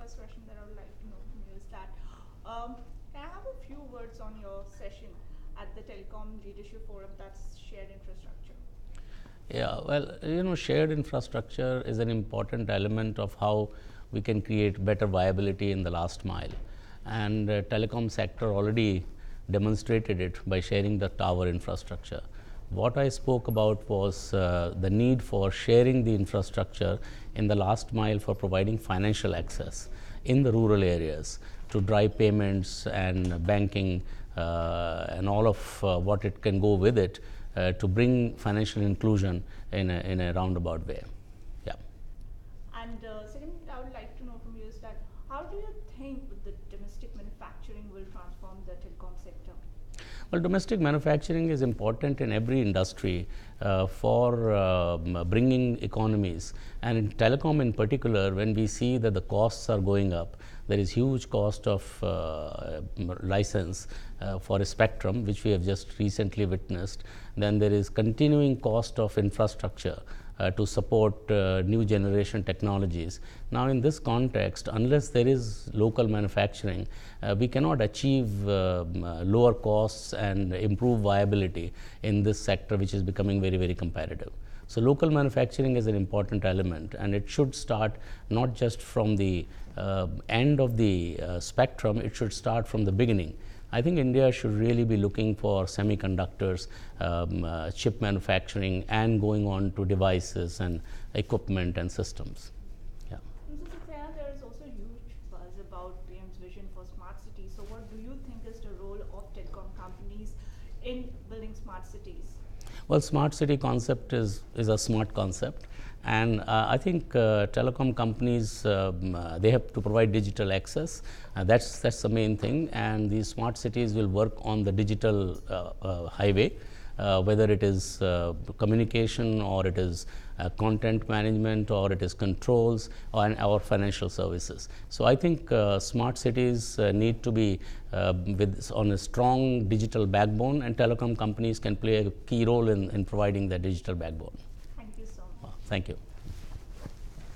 first question that I would like to know from you is that can I have a few words on your session at the Telecom Leadership Forum, that's shared infrastructure? Yeah, well, shared infrastructure is an important element of how we can create better viability in the last mile. And telecom sector already demonstrated it by sharing the tower infrastructure. What I spoke about was the need for sharing the infrastructure in the last mile for providing financial access in the rural areas to drive payments and banking and all of what it can go with it to bring financial inclusion in a roundabout way. Yeah. And second, I would like to know from you is that how do you think the domestic manufacturing will transform the telecom sector? Well, domestic manufacturing is important in every industry for bringing economies, and in telecom in particular, when we see that the costs are going up, there is huge cost of license for a spectrum, which we have just recently witnessed. Then there is continuing cost of infrastructure to support new generation technologies. Now, in this context, unless there is local manufacturing, we cannot achieve lower costs and improve viability in this sector, which is becoming very, very competitive. So, local manufacturing is an important element, and it should start not just from the end of the spectrum, it should start from the beginning. I think India should really be looking for semiconductors, chip manufacturing, and going on to devices and equipment and systems. Yeah. So, Satyana, there is also huge buzz about PM's vision for smart cities. So, what do you think is the role of telecom companies in building smart cities? Well, smart city concept is a smart concept, and I think telecom companies they have to provide digital access. That's the main thing, and these smart cities will work on the digital highway. Whether it is communication, or it is content management, or it is controls, or financial services. So, I think smart cities need to be on a strong digital backbone, and telecom companies can play a key role in providing that digital backbone. Thank you so much. Thank you.